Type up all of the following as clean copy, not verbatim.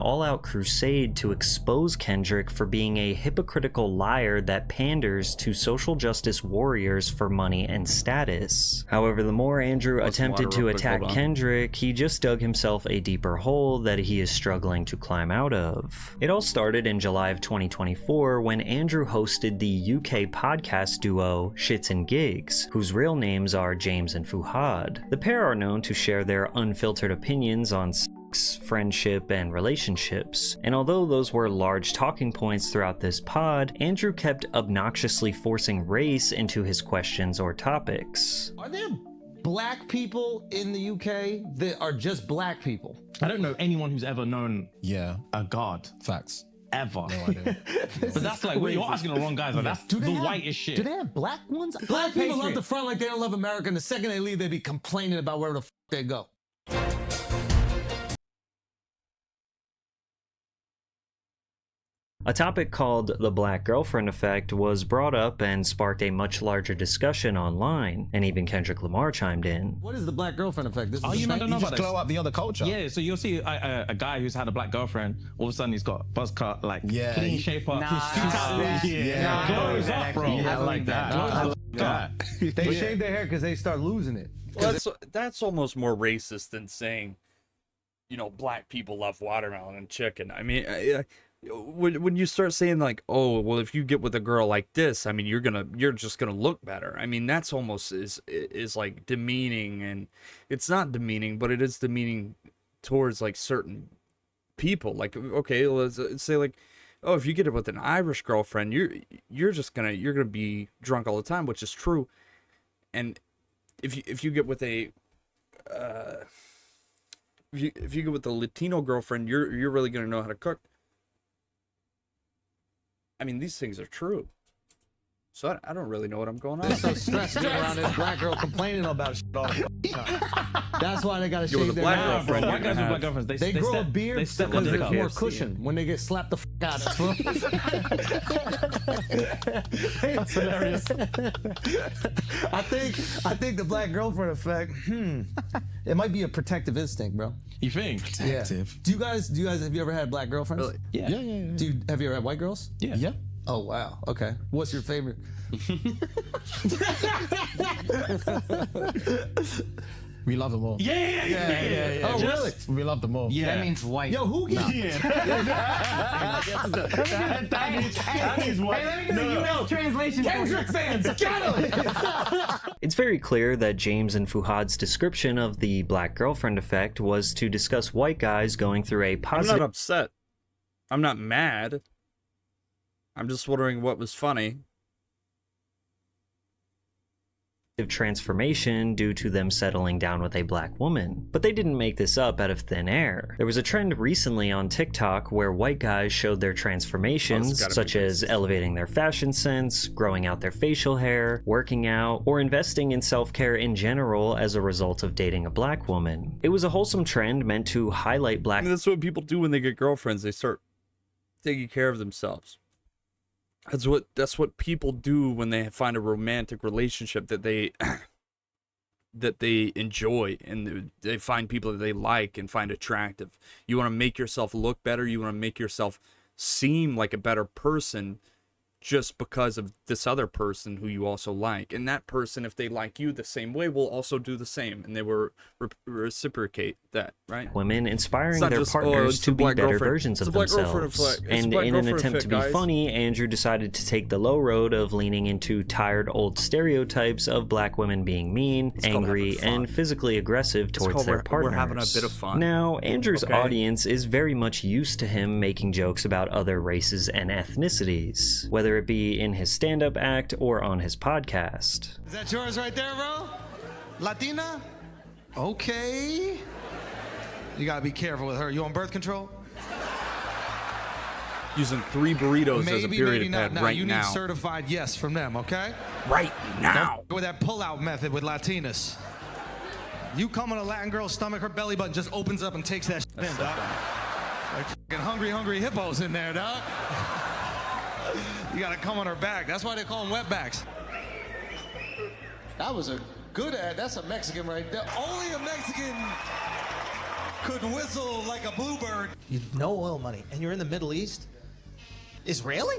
all-out crusade to expose Kendrick for being a hypocritical liar that panders to social justice warriors for money and status. However, the more Andrew attempted to attack Kendrick, he just dug himself a deeper hole that he is struggling to climb out of. It all started in July of 2024 when Andrew hosted the UK podcast duo Shits and Gigs, whose real names are James and Fuhad. The pair are known to share their unfiltered opinions on friendship, and relationships. And although those were large talking points throughout this pod, Andrew kept obnoxiously forcing race into his questions or topics. Are there black people in the UK that are just black people? I don't know anyone who's ever known a god. Facts. Ever. No idea. But that's like, you're asking the wrong guys. Like, that's the whitest shit. Do they have black ones? Black people love the front like they don't love America, and the second they leave, they be complaining about where the f they go. A topic called the Black Girlfriend Effect was brought up and sparked a much larger discussion online, and even Kendrick Lamar chimed in. What is the Black Girlfriend Effect? This is you don't know about glow up the other culture. Yeah, so you'll see a guy who's had a black girlfriend, all of a sudden he's got buzz cut, like clean shape up, glows up, bro. I like that. They shave their hair because they start losing it. Well, that's almost more racist than saying, you know, black people love watermelon and chicken. I mean, when you start saying like, oh, well, if you get with a girl like this, I mean, you're just gonna look better. I mean, that's almost is like demeaning, and it's not demeaning, but it is demeaning towards like certain people. Like, okay, let's say like, oh, if you get it with an Irish girlfriend, you're gonna be drunk all the time, which is true. And if you get with a if you get with a Latino girlfriend, you're really gonna know how to cook. I mean, these things are true. So I don't really know what I'm going on. They're so stressed around this black girl complaining about shit all the time. That's why they gotta shave their hair. Bro, white guys with black girlfriends, they grow a beard because there's more cushion when they get slapped the f out of. That's hilarious. I think the Black Girlfriend Effect. It might be a protective instinct, bro. You think? Protective. Yeah. Do you guys have you ever had black girlfriends? Really? Yeah. Have you ever had white girls? Yeah. Oh wow. Okay. What's your favorite? We love them all. Yeah. Oh really? We love them all. Yeah. That means white. Yo, who gets? That means white. No, translation. Kendrick fans, get him! It's very clear that James and Fuhad's description of the Black Girlfriend Effect was to discuss white guys going through a I'm positive not upset. I'm not mad. I'm just wondering what was funny. transformation due to them settling down with a black woman. But they didn't make this up out of thin air. There was a trend recently on TikTok where white guys showed their transformations, such as elevating their fashion sense, growing out their facial hair, working out, or investing in self-care in general as a result of dating a black woman. It was a wholesome trend meant to highlight black— I mean, that's what people do when they get girlfriends. They start taking care of themselves. That's what people do when they find a romantic relationship that they that they enjoy, and they find people that they like and find attractive. You want to make yourself look better. You want to make yourself seem like a better person just because of this other person who you also like. And that person, if they like you the same way, will also do the same, and they will reciprocate that, right? Women inspiring their partners to be better versions of themselves. And in an attempt to be funny, Andrew decided to take the low road of leaning into tired old stereotypes of black women being mean, angry, and physically aggressive towards their partners. We're having a bit of fun. Now, Andrew's audience is very much used to him making jokes about other races and ethnicities, whether it be in his stand-up act or on his podcast. Is that yours right there, bro? Latina? Okay. You gotta be careful with her. You on birth control? Using 3 burritos as a period pad right you now. You need certified yes from them, okay? Right now. Don't go with that pull-out method with Latinas. You come on a Latin girl's stomach, her belly button just opens up and takes that shit in, dog. Like fucking hungry hippos in there, dog. You gotta come on her back. That's why they call them wetbacks. That was a good ad. That's a Mexican right there. Only a Mexican could whistle like a bluebird. No oil money, and you're in the Middle East? Israeli?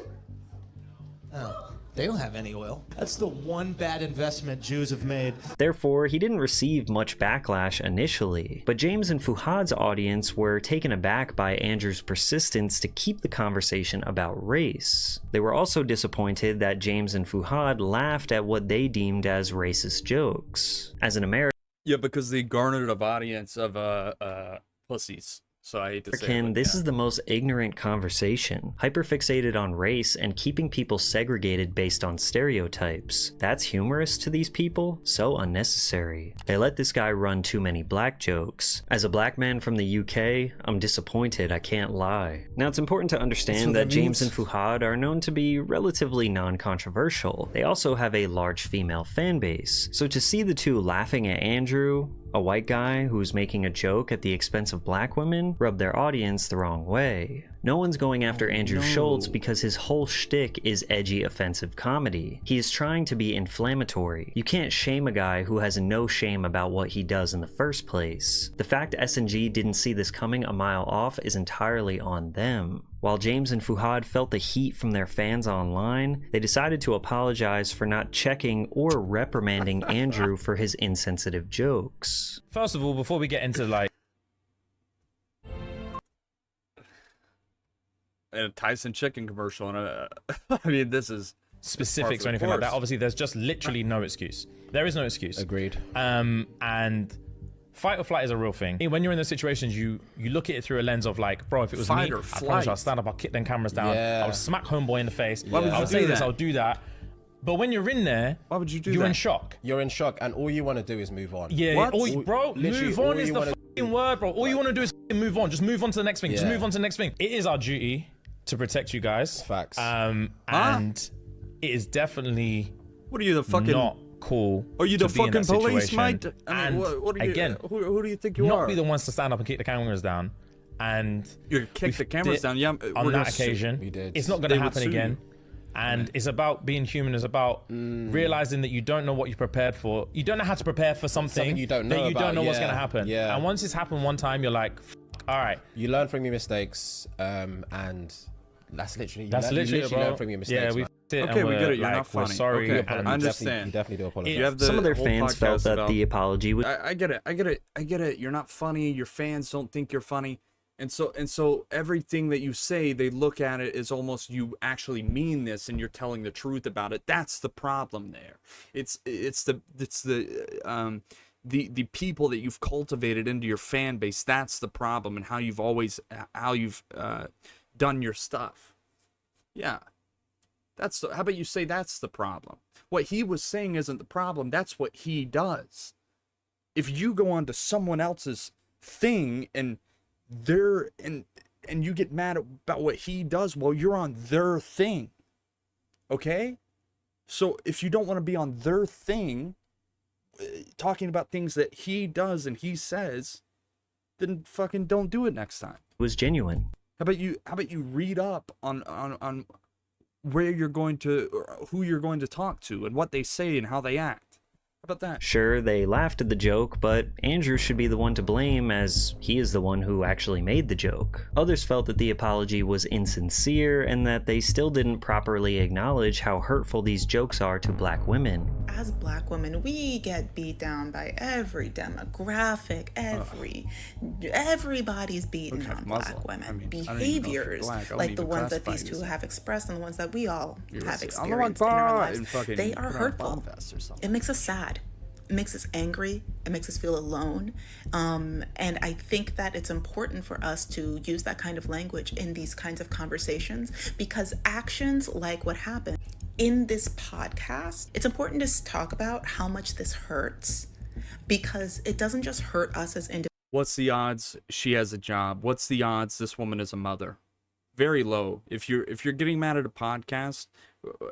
Oh. They don't have any oil. That's the one bad investment Jews have made. Therefore, he didn't receive much backlash initially, but James and Fuhad's audience were taken aback by Andrew's persistence to keep the conversation about race. They were also disappointed that James and Fuhad laughed at what they deemed as racist jokes. As an American, Yeah, because they garnered an audience of pussies. So I hate to say it, but this yeah. is the most ignorant conversation, hyperfixated on race and keeping people segregated based on stereotypes. That's humorous to these people? So unnecessary. They let this guy run too many black jokes. As a black man from the UK, I'm disappointed, I can't lie. Now it's important to understand that James and Fuhad are known to be relatively non-controversial. They also have a large female fan base. So to see the two laughing at Andrew, a white guy who's making a joke at the expense of black women, rub their audience the wrong way. No one's going after Andrew Schultz because his whole shtick is edgy, offensive comedy. He is trying to be inflammatory. You can't shame a guy who has no shame about what he does in the first place. The fact S&G didn't see this coming a mile off is entirely on them. While James and Fuhad felt the heat from their fans online, they decided to apologize for not checking or reprimanding Andrew for his insensitive jokes. First of all, before we get into like And a Tyson chicken commercial, and I mean, this is specifics or anything like that, obviously there's just literally no excuse. There is no excuse. Agreed. And fight or flight is a real thing. When you're in those situations, you look at it through a lens of like, bro, if it was Fight me, or I flight. promise you, I'll stand up, I'll kick them cameras down, Yeah. I'll smack homeboy in the face, Why would you I'll do say this, that? I'll do that. But when you're in there, Why would you do you're that? in shock. You're in shock, and all you want to do is move on. Yeah, What? bro, Literally, move all on is you the wanna fucking word, bro. All you want to do is fucking move on. Just move on to the next thing. Just Yeah. move on to the next thing. It is our duty to protect you guys. Facts. And it is definitely What are you, the fucking? not cool. Are you to the be in fucking that police, situation. mate? I mean, And what are you? again, Who do you think you not are? be the ones to stand up and kick the cameras down. And You kick the cameras down. Yeah, on we're that gonna sue- occasion, We did. it's not going They to would happen sue again. you. And it's about being human. It's about realizing that you don't know what you're prepared for. You don't know how to prepare for something you don't that know you don't about, know what's yeah, going to happen. yeah. And once it's happened one time, you're like, all right. You learn from your mistakes, and that's literally That's you literally it, bro. learn from your mistakes. Yeah, we man. it. Okay, and we we're, get it. You're like, not we're funny. sorry. Okay, and I You understand. definitely do apologize. You have the Some of their whole fans podcast felt that about- the apology was I get it. I get it. You're not funny. Your fans don't think you're funny. And so everything that you say, they look at it as almost you actually mean this and you're telling the truth about it. That's the problem there. It's the people that you've cultivated into your fan base. That's the problem, and how you've done your stuff. Yeah. How about you say that's the problem? What he was saying isn't the problem. That's what he does. If you go on to someone else's thing and you get mad about what he does, well, you're on their thing. Okay? So if you don't want to be on their thing, talking about things that he does and he says, then fucking don't do it next time. genuine. How about you read up on where you're going to, or who you're going to talk to and what they say and how they act. How about that? Sure, they laughed at the joke, but Andrew should be the one to blame as he is the one who actually made the joke. Others felt that the apology was insincere and that they still didn't properly acknowledge how hurtful these jokes are to black women. As black women, we get beat down by every demographic, everybody's beating on Muslim. black women. I mean, I don't even know if you're Behaviors black. I wouldn't like the even ones that classify these you two as- have expressed and the ones that we all You're have saying, experienced in our lives, and fucking they are put on a hurtful. bomb vest or something. It makes us sad. It makes us angry. It makes us feel alone. And I think that it's important for us to use that kind of language in these kinds of conversations, because actions like what happened in this podcast, it's important to talk about how much this hurts, because it doesn't just hurt us as individuals. What's the odds she has a job? What's the odds this woman is a mother? Very low. If you're getting mad at a podcast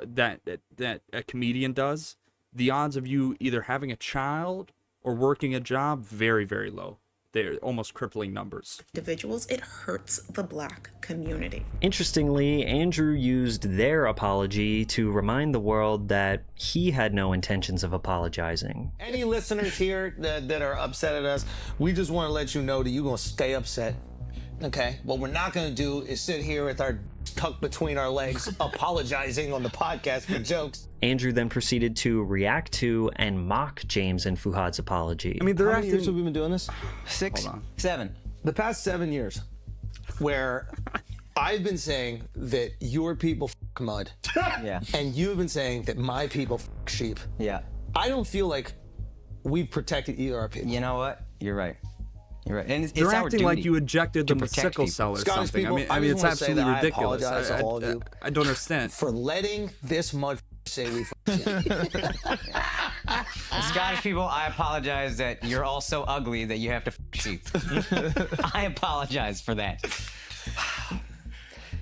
that a comedian does, the odds of you either having a child or working a job, very, very low. they're almost crippling numbers. Individuals, it hurts the Black community. Interestingly, Andrew used their apology to remind the world that he had no intentions of apologizing. Any listeners here that are upset at us, we just want to let you know that you're going to stay upset. Okay? What we're not going to do is sit here with our tucked between our legs apologizing on the podcast for jokes. Andrew then proceeded to react to and mock James and Fuhad's apology. I mean, they're How many years acting. have we been doing this? 6, 7. The past 7 years, where I've been saying that your people f mud, Yeah. and you've been saying that my people f sheep. Yeah. I don't feel like we've protected either of our people. You know what? You're right. You're right. And it's They're our acting like duty you ejected them to with protect sickle people. cell or Scottish something. people, I mean, just it's wanna say absolutely that ridiculous. I apologize to all of you I don't understand. for letting this mud say we Scottish people, I apologize that you're all so ugly that you have to sheep. I apologize for that.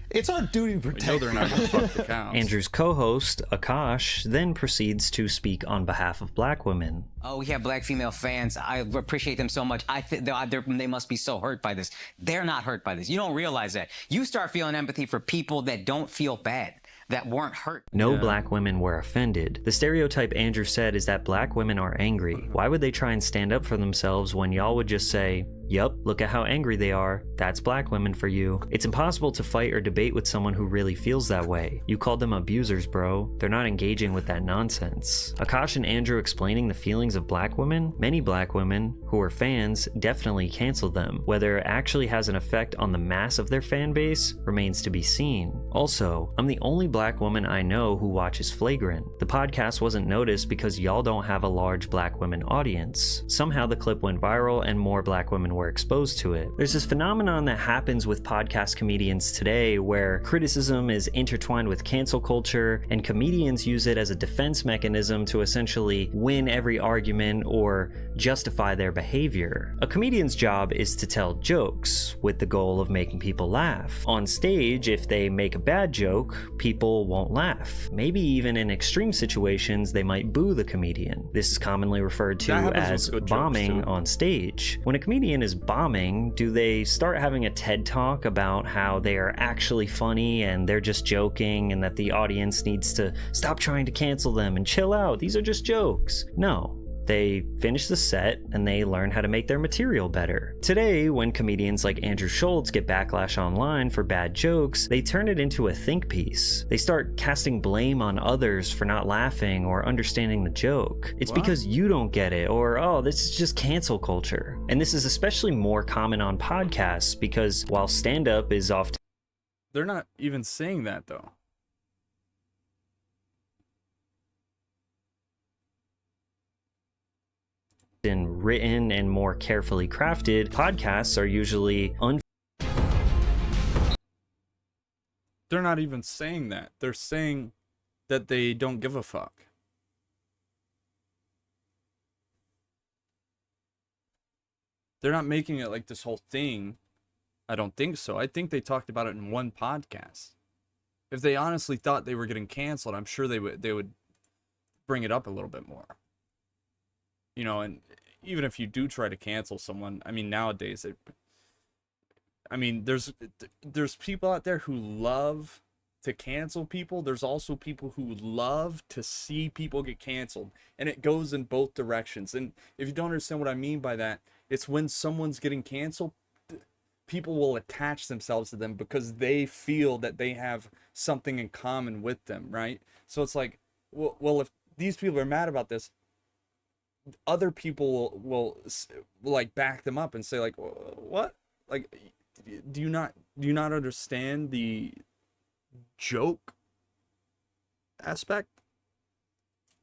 It's our duty to I know protect. they're not going to fuck the cows. Andrew's co-host, Akash, then proceeds to speak on behalf of Black women. Oh, we have Black female fans. I appreciate them so much. I think they must be so hurt by this. They're not hurt by this. You don't realize that. You start feeling empathy for people that don't feel bad, that weren't hurt. No Black women were offended. The stereotype Andrew said is that Black women are angry. Why would they try and stand up for themselves when y'all would just say, yup, look at how angry they are. That's Black women for you. It's impossible to fight or debate with someone who really feels that way. You called them abusers, bro. They're not engaging with that nonsense. Akash and Andrew explaining the feelings of Black women, many Black women who are fans definitely canceled them. Whether it actually has an effect on the mass of their fan base remains to be seen. Also, I'm the only Black woman I know who watches Flagrant. The podcast wasn't noticed because y'all don't have a large Black women audience. Somehow the clip went viral and more Black women were exposed to it. There's this phenomenon that happens with podcast comedians today where criticism is intertwined with cancel culture and comedians use it as a defense mechanism to essentially win every argument or justify their behavior. A comedian's job is to tell jokes with the goal of making people laugh. On stage, if they make a bad joke, people won't laugh. Maybe even in extreme situations, they might boo the comedian. This is commonly referred to That happens with as good jokes, bombing too. on stage. When a comedian is bombing, do they start having a TED talk about how they are actually funny and they're just joking and that the audience needs to stop trying to cancel them and chill out? These are just jokes. No. They finish the set and they learn how to make their material better. Today, when comedians like Andrew Schultz get backlash online for bad jokes, they turn it into a think piece. They start casting blame on others for not laughing or understanding the joke. It's because you don't get it, or oh, this is just cancel culture. And this is especially more common on podcasts because while stand-up is often They're not even saying that, though. written and more carefully crafted, podcasts are usually They're not even saying that. They're saying that they don't give a fuck. They're not making it like this whole thing. I don't think so. I think they talked about it in one podcast. If they honestly thought they were getting canceled, I'm sure they would bring it up a little bit more. You know, and even if you do try to cancel someone, I mean, nowadays, there's people out there who love to cancel people. There's also people who love to see people get canceled, and it goes in both directions. And if you don't understand what I mean by that, it's when someone's getting canceled, people will attach themselves to them because they feel that they have something in common with them, right? So it's like, well, if these people are mad about this, other people will like back them up and say like, what? Like, do you not understand the joke aspect?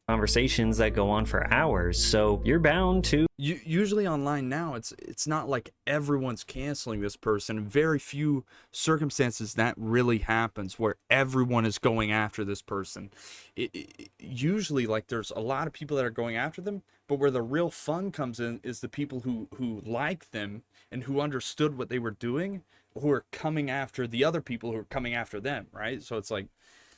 conversations that go on for hours, so you're bound to. Usually online now, it's not like everyone's canceling this person. Very few circumstances that really happens where everyone is going after this person. Usually, like, there's a lot of people that are going after them, but where the real fun comes in is the people who like them and who understood what they were doing, who are coming after the other people who are coming after them, right? So it's like,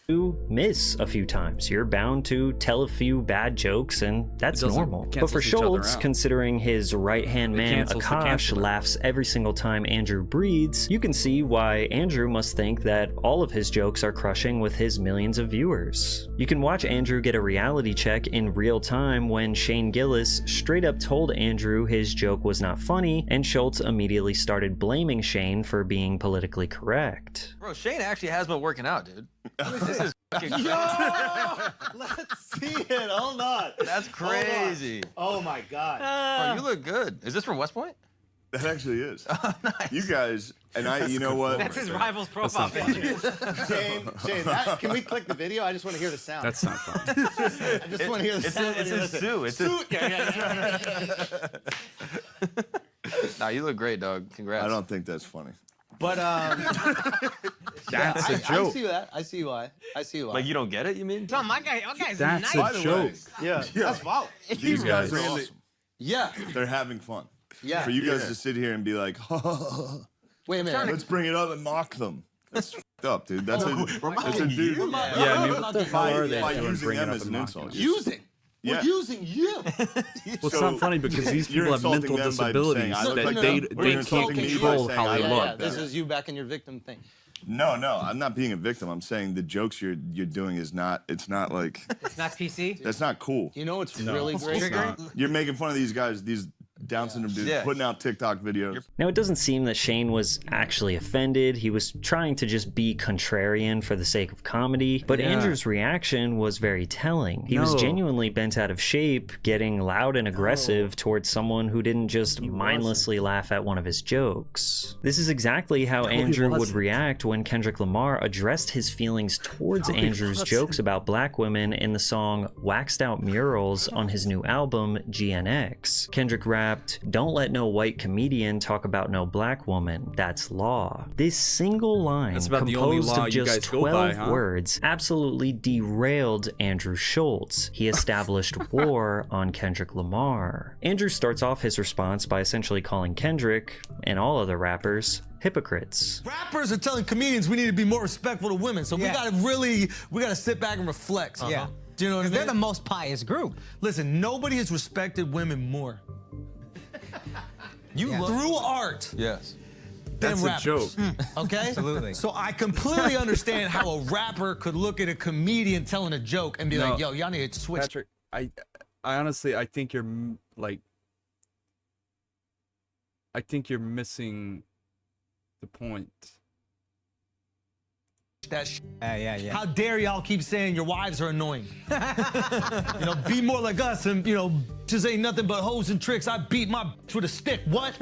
to miss a few times. You're bound to tell a few bad jokes, and that's normal. But for Schultz, considering his right-hand man Akash laughs every single time Andrew breathes, you can see why Andrew must think that all of his jokes are crushing with his millions of viewers. You can watch Andrew get a reality check in real time when Shane Gillis straight up told Andrew his joke was not funny, and Schultz immediately started blaming Shane for being politically correct. Bro, Shane actually has been working out, dude. This is fucking crazy. Let's see it. Hold on. That's crazy. Oh my God. Bro, you look good. Is this from West Point? That actually is. Oh, nice. You guys, and you know what? That's his rival's profile picture. Shane, can we click the video? I just want to hear the sound. That's not fun. I just want to hear the sound. It's a zoo. It's a... Nah, you look great, dog. Congrats. I don't think that's funny. But That's a joke. I see that. I see why. Like, you don't get it, you mean? No, my guy's That's nice. a joke. yeah, that's valid. These guys are awesome. Yeah. They're having fun. Yeah. For you guys to sit here and be like, Wait a minute. let's bring it up and mock them. That's f***ed up, dude. That's a dude. Yeah, I mean, what the hell are they by doing using bringing them up as and an mocking insult. us? Using. Yeah. We're using you. Well, it's not funny because these You're people have insulting mental them by disabilities saying, I look that like they them. Or they you're can't insulting me by control saying how I they look look. better. This is you back in your victim thing. No, I'm not being a victim. I'm saying the jokes you're doing is not. It's not like. It's not PC. That's not cool. You know what's really great? You're making fun of these guys, these Down syndrome dudes, putting out TikTok videos. Now, it doesn't seem that Shane was actually offended. He was trying to just be contrarian for the sake of comedy, but Andrew's reaction was very telling. He was genuinely bent out of shape, getting loud and aggressive towards someone who didn't just mindlessly laugh at one of his jokes. This is exactly how Andrew would react when Kendrick Lamar addressed his feelings towards Andrew's jokes about black women in the song Waxed Out Murals on his new album, GNX. Kendrick rapped, "Don't let no white comedian talk about no black woman. That's law." This single line, composed of just 12 words, absolutely derailed Andrew Schultz. He established war on Kendrick Lamar. Andrew starts off his response by essentially calling Kendrick, and all other rappers, hypocrites. Rappers are telling comedians we need to be more respectful to women, so we gotta sit back and reflect. Yeah. Do you know what I mean? They're the most pious group. Listen, nobody has respected women more. Through art. Yes. That's a joke. Okay? Absolutely. So I completely understand how a rapper could look at a comedian telling a joke and be like, yo, y'all need to switch. Patrick, I honestly, I think you're missing the point. That shit. Yeah. How dare y'all keep saying your wives are annoying? Be more like us and, just ain't nothing but hoes and tricks. I beat my bitch with a stick. What?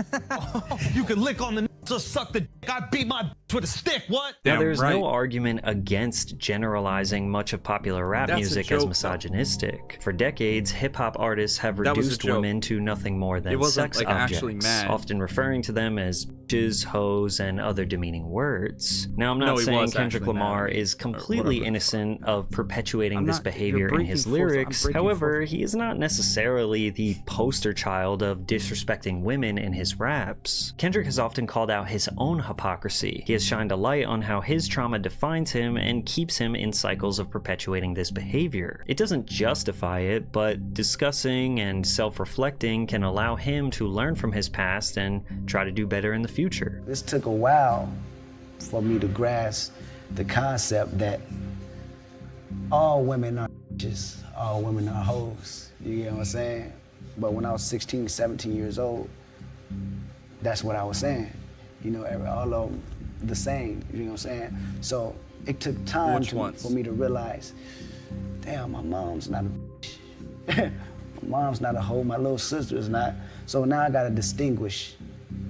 You can lick on the or suck the dick. I beat my bitch with a stick. What? Now, there's no argument against generalizing much of popular rap music as misogynistic. For decades, hip-hop artists have reduced women to nothing more than sex objects, often referring to them as bitches, hoes, and other demeaning words. Now, I'm not saying Kendrick Lamar is completely innocent of perpetuating this behavior in his lyrics. However, he is not necessarily the poster child of disrespecting women in his raps. Kendrick has often called out his own hypocrisy. He has shined a light on how his trauma defines him and keeps him in cycles of perpetuating this behavior. It doesn't justify it, but discussing and self-reflecting can allow him to learn from his past and try to do better in the future. This took a while for me to grasp the concept that all women are bitches, all women are hoes. You get what I'm saying? But when I was 16, 17 years old, that's what I was saying. All of them the same, you know what I'm saying? So it took time for me to realize, damn, my mom's not a bitch. My mom's not a hoe, my little sister is not. So now I gotta distinguish,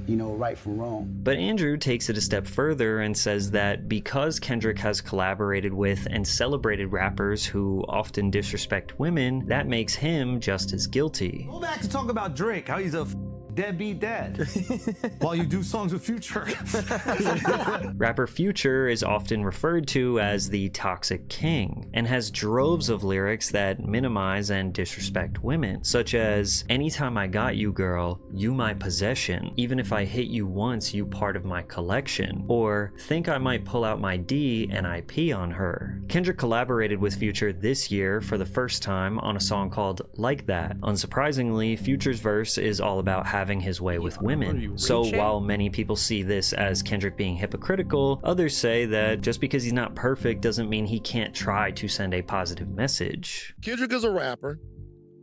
right from wrong. But Andrew takes it a step further and says that because Kendrick has collaborated with and celebrated rappers who often disrespect women, that makes him just as guilty. Go back to talk about Drake, how he's a deadbeat dad while you do songs with Future. Rapper Future is often referred to as the Toxic King and has droves of lyrics that minimize and disrespect women, such as, "Anytime I got you, girl, you my possession. Even if I hit you once, you part of my collection." Or, "Think I might pull out my D and I pee on her." Kendrick collaborated with Future this year for the first time on a song called Like That. Unsurprisingly, Future's verse is all about having his way with women. So while many people see this as Kendrick being hypocritical, others say that just because he's not perfect doesn't mean he can't try to send a positive message. Kendrick is a rapper.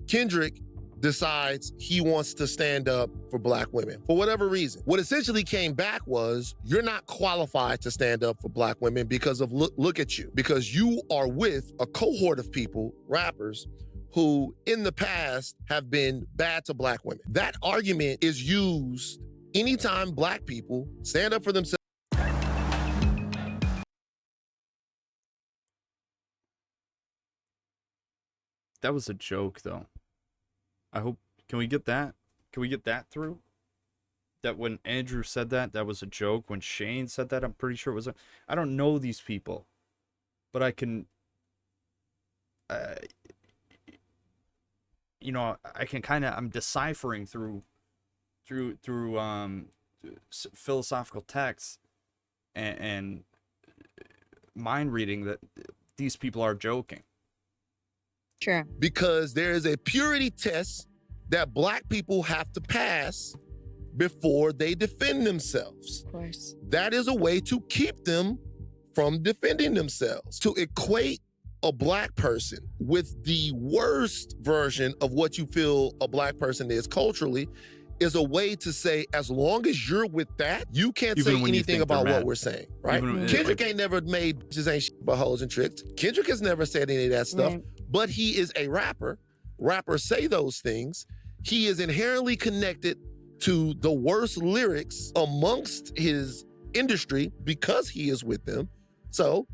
Kendrick decides he wants to stand up for black women for whatever reason. What essentially came back was, you're not qualified to stand up for black women because of look at you, because you are with a cohort of people, rappers, who in the past have been bad to black women. That argument is used anytime black people stand up for themselves. That was a joke, though. I hope, can we get that? Can we get that through? That when Andrew said that, that was a joke. When Shane said that, I'm pretty sure it was a... I don't know these people, but I can... you know, I can kind of... I'm deciphering through philosophical texts and mind reading that these people are joking. Sure. Because there is a purity test that black people have to pass before they defend themselves. Of course. That is a way to keep them from defending themselves. To equate a black person with the worst version of what you feel a black person is culturally is a way to say, as long as you're with that, you can't say anything about what we're saying, right? Kendrick ain't never made bitches ain't shit but hoes and tricks. Kendrick has never said any of that stuff, but he is a rapper. Rappers say those things. He is inherently connected to the worst lyrics amongst his industry because he is with them. So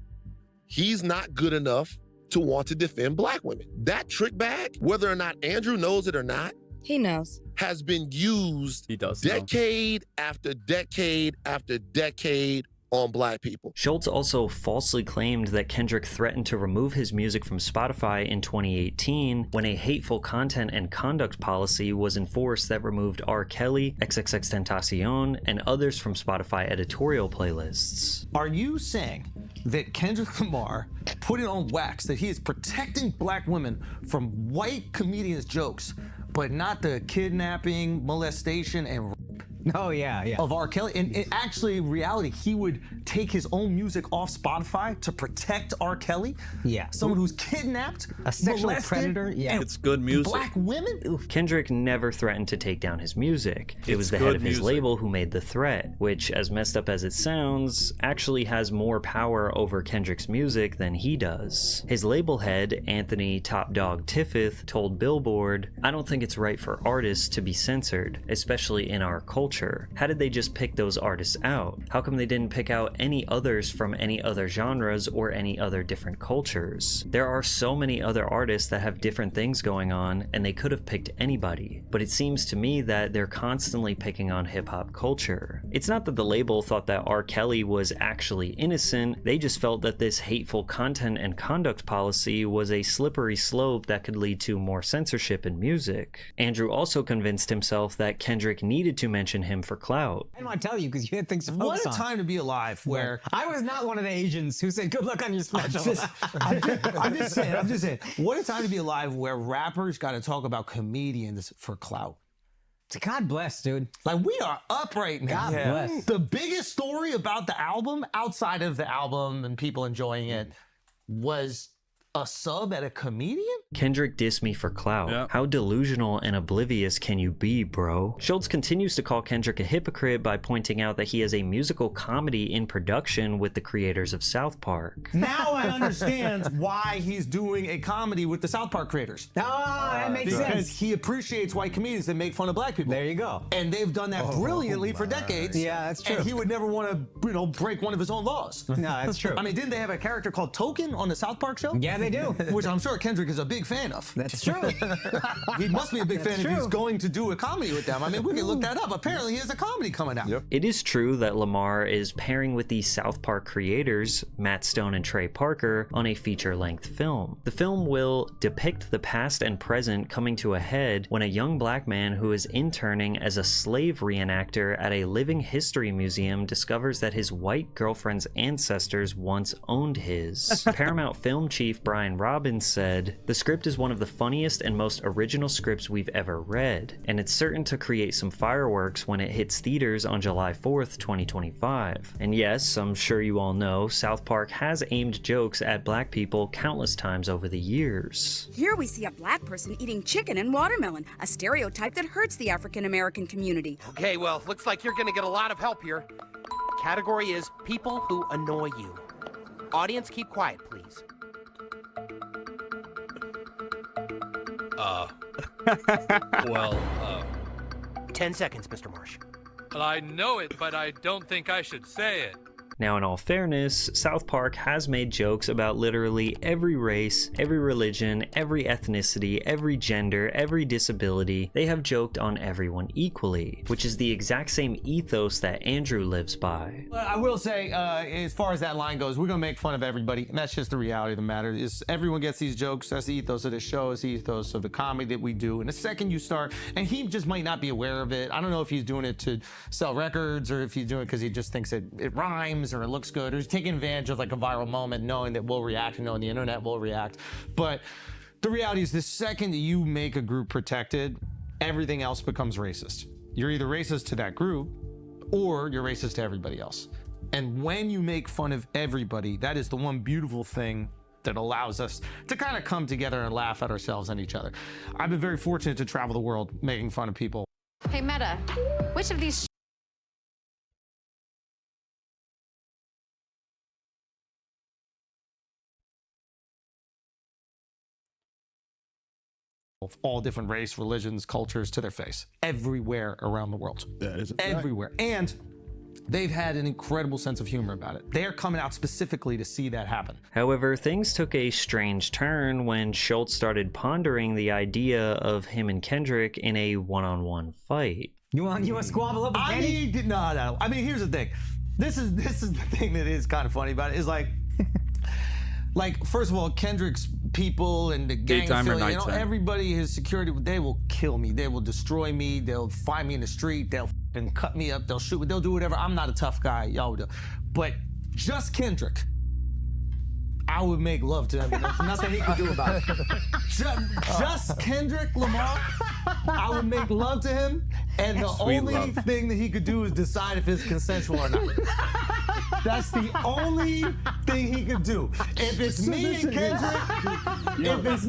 he's not good enough to want to defend black women. That trick bag, whether or not Andrew knows it or not, he knows, has been used decade after decade after decade on black people. Schultz also falsely claimed that Kendrick threatened to remove his music from Spotify in 2018 when a hateful content and conduct policy was enforced that removed R. Kelly, XXXTentacion, and others from Spotify editorial playlists. Are you saying that Kendrick Lamar put it on wax that he is protecting black women from white comedians' jokes, but not the kidnapping, molestation, and of R. Kelly? And actually, in reality, he would take his own music off Spotify to protect R. Kelly? Yeah. Someone who's kidnapped, a sexual molested, predator? Yeah. and It's good music. black women? Kendrick never threatened to take down his music. It was the head of his label who made the threat, which, as messed up as it sounds, actually has more power over Kendrick's music than he does. His label head, Anthony Top Dog Tiffith, told Billboard, "I don't think it's right for artists to be censored, especially in our culture. How did they just pick those artists out? How come they didn't pick out any others from any other genres or any other different cultures? There are so many other artists that have different things going on, and they could have picked anybody. But it seems to me that they're constantly picking on hip-hop culture. It's not that the label thought that R. Kelly was actually innocent, they just felt that this hateful content and conduct policy was a slippery slope that could lead to more censorship in music." Andrew also convinced himself that Kendrick needed to mention him for clout. I didn't want to tell you because you had things to focus on. What a time to be alive where... I was not one of the Asians who said, good luck on your special. I'm just saying, what a time to be alive where rappers got to talk about comedians for clout. God bless, dude. Like, we are up right now. God bless. The biggest story about the album, outside of the album and people enjoying it, was a sub at a comedian? Kendrick dissed me for clout. Yep. How delusional and oblivious can you be, bro? Schultz continues to call Kendrick a hypocrite by pointing out that he has a musical comedy in production with the creators of South Park. Now I understand why he's doing a comedy with the South Park creators. Oh, that makes sense. Because he appreciates white comedians that make fun of black people. There you go. And they've done that brilliantly for decades. Yeah, that's true. And he would never want to, break one of his own laws. No, that's true. I mean, didn't they have a character called Token on the South Park show? Yeah, they do. Which I'm sure Kendrick is a big big fan of. That's true. He must be a big That's fan if he's true. going to do a comedy with them. I mean, we can look that up. Apparently, he has a comedy coming out. It is true that Lamar is pairing with the South Park creators, Matt Stone and Trey Parker, on a feature-length film. The film will depict the past and present coming to a head when a young black man who is interning as a slave reenactor at a living history museum discovers that his white girlfriend's ancestors once owned his. Paramount film chief Brian Robbins said, "The script is one of the funniest and most original scripts we've ever read, and it's certain to create some fireworks when it hits theaters on July 4th, 2025. And yes, I'm sure you all know, South Park has aimed jokes at black people countless times over the years." Here we see a black person eating chicken and watermelon, a stereotype that hurts the African American community. Okay, well, looks like you're gonna get a lot of help here. Category is people who annoy you. Audience, keep quiet, please. Well, 10 seconds, Mr. Marsh. I know it, but I don't think I should say it. Now, in all fairness, South Park has made jokes about literally every race, every religion, every ethnicity, every gender, every disability. They have joked on everyone equally, which is the exact same ethos that Andrew lives by. I will say, as far as that line goes, we're gonna make fun of everybody, and that's just the reality of the matter. Is everyone gets these jokes? That's the ethos of the show. It's the ethos of the comedy that we do. And the second you start, and he just might not be aware of it. I don't know if he's doing it to sell records or if he's doing it because he just thinks it rhymes or it looks good, or he's taking advantage of like a viral moment, knowing that we'll react and knowing the internet will react. But the reality is, the second that you make a group protected, everything else becomes racist. You're either racist to that group or you're racist to everybody else. And when you make fun of everybody, that is the one beautiful thing that allows us to kind of come together and laugh at ourselves and each other. I've been very fortunate to travel the world making fun of people. Hey, Meta, which of these Of all different race, religions, cultures to their face, everywhere around the world. That is everywhere. And they've had an incredible sense of humor about it. They're coming out specifically to see that happen. However, things took a strange turn when Schultz started pondering the idea of him and Kendrick in a one-on-one fight. You want to squabble up with Kenny? No. I mean, here's the thing. This is the thing that is kind of funny about it. Is like, first of all, Kendrick's people and the gang affiliate, everybody, his security, they will kill me. They will destroy me. They'll find me in the street. They'll f***ing cut me up. They'll shoot me. They'll do whatever. I'm not a tough guy. Y'all do. But just Kendrick, I would make love to him. There's nothing he could do about it. Just Kendrick Lamar, I would make love to him, and the only thing that he could do is decide if it's consensual or not. That's the only thing he could do. If it's me and Kendrick, this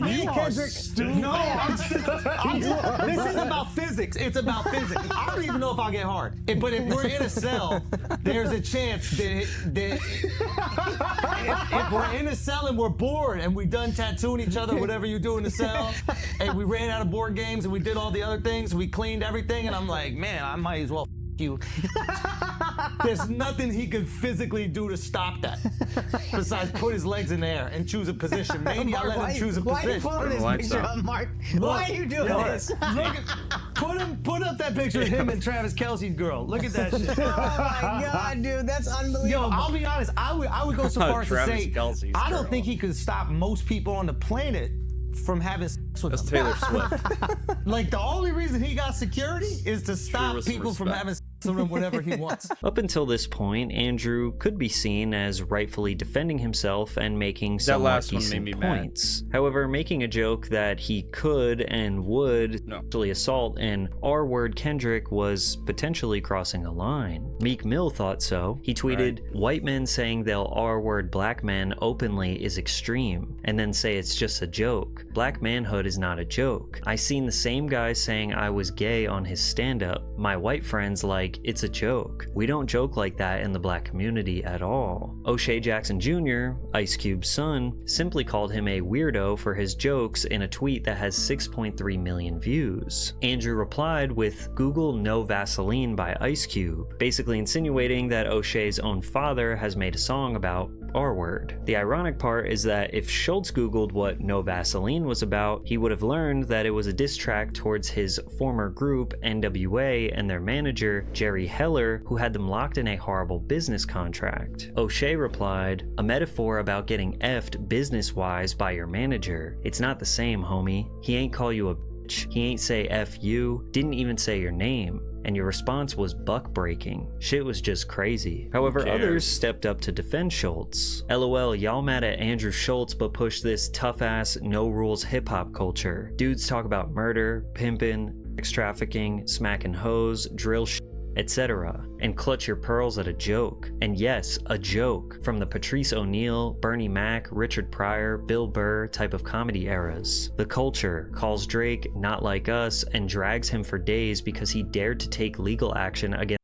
is about physics. It's about physics. I don't even know if I'll get hard. But if we're in a cell, there's a chance that if we're in a cell and we're bored and we done tattooing each other, whatever you do in the cell, and we ran out of board games and we did all the other things, we cleaned everything, and I'm like, man, I might as well f you. There's nothing he could physically do to stop that besides put his legs in the air and choose a position. Maybe I'll let him choose a position. Why are you pulling this picture up, Mark? Why are you doing this? Put up that picture of him and Travis Kelce's girl. Look at that shit. Oh my God, dude, that's unbelievable. Yo, I'll be honest. I would go so far as to say I don't think he could stop most people on the planet from having sex with him. That's Taylor Swift. Like, the only reason he got security is to stop people from having sex with him whenever he wants. Up until this point, Andrew could be seen as rightfully defending himself and making somewhat decent points. However, making a joke that he could and would actually assault an R-word Kendrick was potentially crossing a line. Meek Mill thought so. He tweeted, "White men saying they'll R-word black men openly is extreme, and then say it's just a joke. Black manhood is not a joke. I seen the same guy saying I was gay on his stand-up. My white friends like, it's a joke. We don't joke like that in the black community at all." O'Shea Jackson Jr., Ice Cube's son, simply called him a weirdo for his jokes in a tweet that has 6.3 million views. Andrew replied with "Google No Vaseline" by Ice Cube, basically insinuating that O'Shea's own father has made a song about R-word. The ironic part is that if Schultz googled what No Vaseline was about, he would have learned that it was a diss track towards his former group, NWA, and their manager, Jerry Heller, who had them locked in a horrible business contract. O'Shea replied, "A metaphor about getting effed business-wise by your manager. It's not the same, homie. He ain't call you a bitch. He ain't say F you, didn't even say your name. And your response was buck-breaking. Shit was just crazy." However, others stepped up to defend Schultz. LOL, y'all mad at Andrew Schultz but push this tough-ass, no-rules hip-hop culture. Dudes talk about murder, pimping, sex trafficking, smacking hoes, drill shit, etc. and clutch your pearls at a joke. And yes, a joke from the Patrice O'Neal, Bernie Mac, Richard Pryor, Bill Burr type of comedy eras. The culture calls Drake not like us and drags him for days because he dared to take legal action against.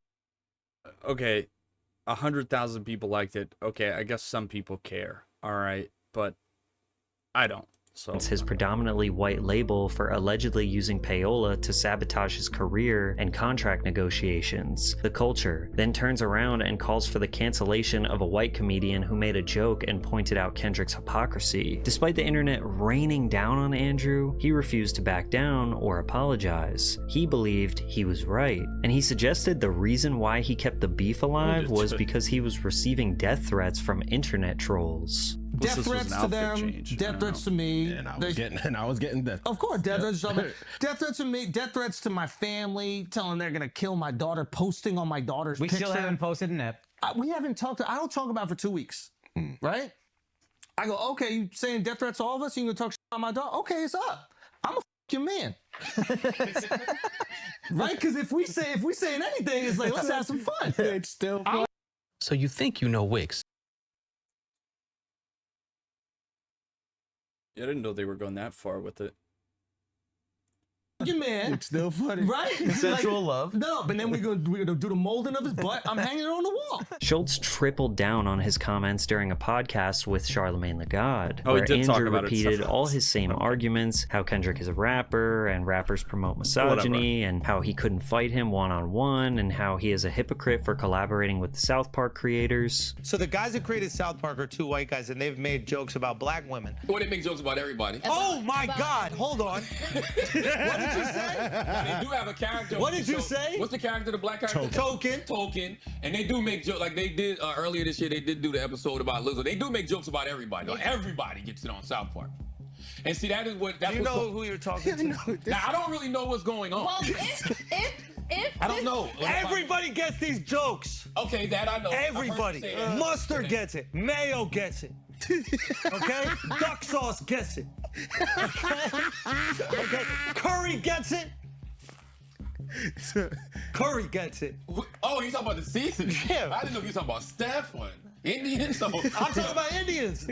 Okay, 100,000 people liked it. Okay, I guess some people care. All right, but I don't. So his predominantly white label for allegedly using payola to sabotage his career and contract negotiations. The culture then turns around and calls for the cancellation of a white comedian who made a joke and pointed out Kendrick's hypocrisy. Despite the internet raining down on Andrew, he refused to back down or apologize. He believed he was right, and he suggested the reason why he kept the beef alive was because he was receiving death threats from internet trolls. Death threats to them, death threats to me. And I was getting death. Of course, death threats to me. Death threats to me. Death threats to my family, telling they're gonna kill my daughter, posting on my daughter's We picture. still haven't posted an app. We haven't talked. I don't talk about it for 2 weeks, right? I go, okay, you saying death threats to all of us? You gonna talk shit about my daughter? Okay, it's up. I'm a your man, right? Because if we saying anything, it's like let's have some fun. It's still fun. So you think you know Wix? I didn't know they were going that far with it. Your man. It's still funny. Right? Sensual love. No, but then we're gonna do the molding of his butt. I'm hanging it on the wall. Schultz tripled down on his comments during a podcast with Charlemagne the God, Oh, he where did talk Andrew about it repeated several all times. his same arguments, how Kendrick is a rapper, and rappers promote misogyny, and how he couldn't fight him one-on-one, and how he is a hypocrite for collaborating with the South Park creators. So the guys that created South Park are two white guys, and they've made jokes about black women. Well, they make jokes about everybody. Oh my God! Hold on. What did you say? They do have a character. What did you say? What's the character, the black character? Token. And they do make jokes, like they did earlier this year, they did do the episode about Lizzo. They do make jokes about everybody. Like, everybody gets it on South Park. And see, that's Do you know who you're talking to? Now, I don't really know what's going on. Well, if I don't know. Everybody gets these jokes. Okay, that I know. Everybody. I've heard you say that. Mustard gets it. Mayo gets it. Okay? Duck sauce gets it. Okay? Curry gets it. Curry gets it. Oh, you talking about the season? Yeah. I didn't know you were talking about Steph or Indians. So. I'm talking about Indians.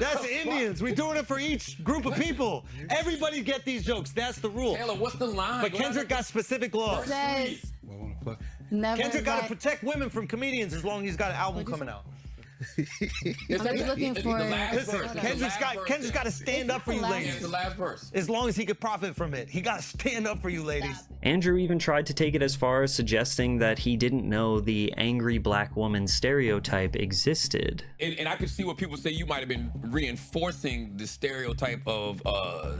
That's Indians. We're doing it for each group of people. Everybody get these jokes. That's the rule. Taylor, what's the line? But Kendrick got specific laws. says never Kendrick got to let- protect women from comedians as long as he's got an album coming out. I'm just looking for. Listen, Kendrick's got to stand up for you ladies. The last verse. As long as he could profit from it. He got to stand up for you ladies. Andrew even tried to take it as far as suggesting that he didn't know the angry black woman stereotype existed. And I could see what people say you might have been reinforcing the stereotype of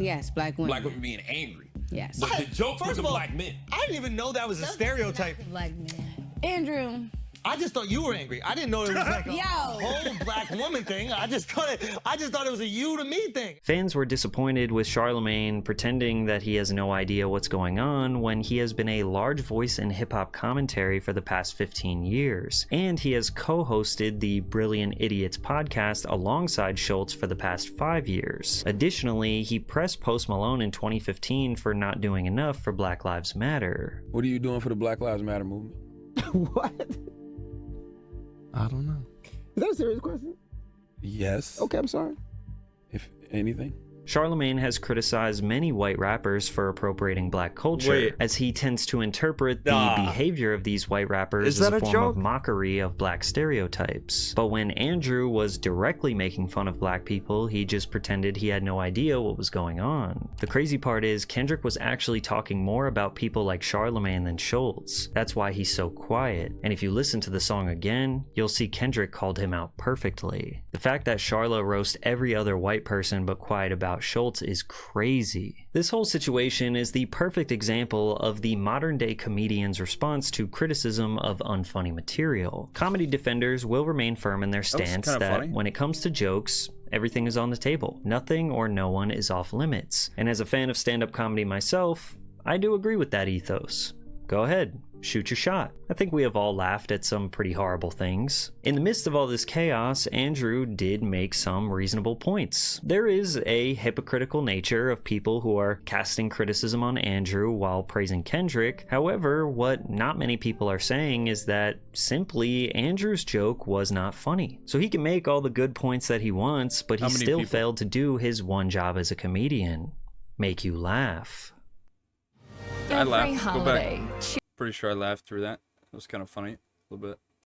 Yes, black women. black women being angry. Yes. But the jokes were First the of all, black men. I didn't even know that was a stereotype. Black men. Andrew. I just thought you were angry. I didn't know it was like a Yo. whole black woman thing. I just thought it was a you to me thing. Fans were disappointed with Charlemagne pretending that he has no idea what's going on when he has been a large voice in hip-hop commentary for the past 15 years, and he has co-hosted the Brilliant Idiots podcast alongside Schultz for the past 5 years. Additionally, he pressed Post Malone in 2015 for not doing enough for Black Lives Matter. What are you doing for the Black Lives Matter movement? What? I don't know. Is that a serious question? Yes. Okay, I'm sorry. If anything. Charlemagne has criticized many white rappers for appropriating black culture, as he tends to interpret the behavior of these white rappers as a form of mockery of black stereotypes. But when Andrew was directly making fun of black people, he just pretended he had no idea what was going on. The crazy part is, Kendrick was actually talking more about people like Charlemagne than Schultz. That's why he's so quiet. And if you listen to the song again, you'll see Kendrick called him out perfectly. The fact that Charlo roasts every other white person but quiet about Schultz is crazy. This whole situation is the perfect example of the modern day comedian's response to criticism of unfunny material. Comedy defenders will remain firm in their stance that when it comes to jokes, everything is on the table. Nothing or no one is off limits. And as a fan of stand-up comedy myself, I do agree with that ethos. Go ahead, shoot your shot. I think we have all laughed at some pretty horrible things. In the midst of all this chaos, Andrew did make some reasonable points. There is a hypocritical nature of people who are casting criticism on Andrew while praising Kendrick. However, what not many people are saying is that simply Andrew's joke was not funny. So he can make all the good points that he wants, but he still failed to do his one job as a comedian: make you laugh. I laughed. Go back. Pretty sure I laughed through that. It was kind of funny, a little bit.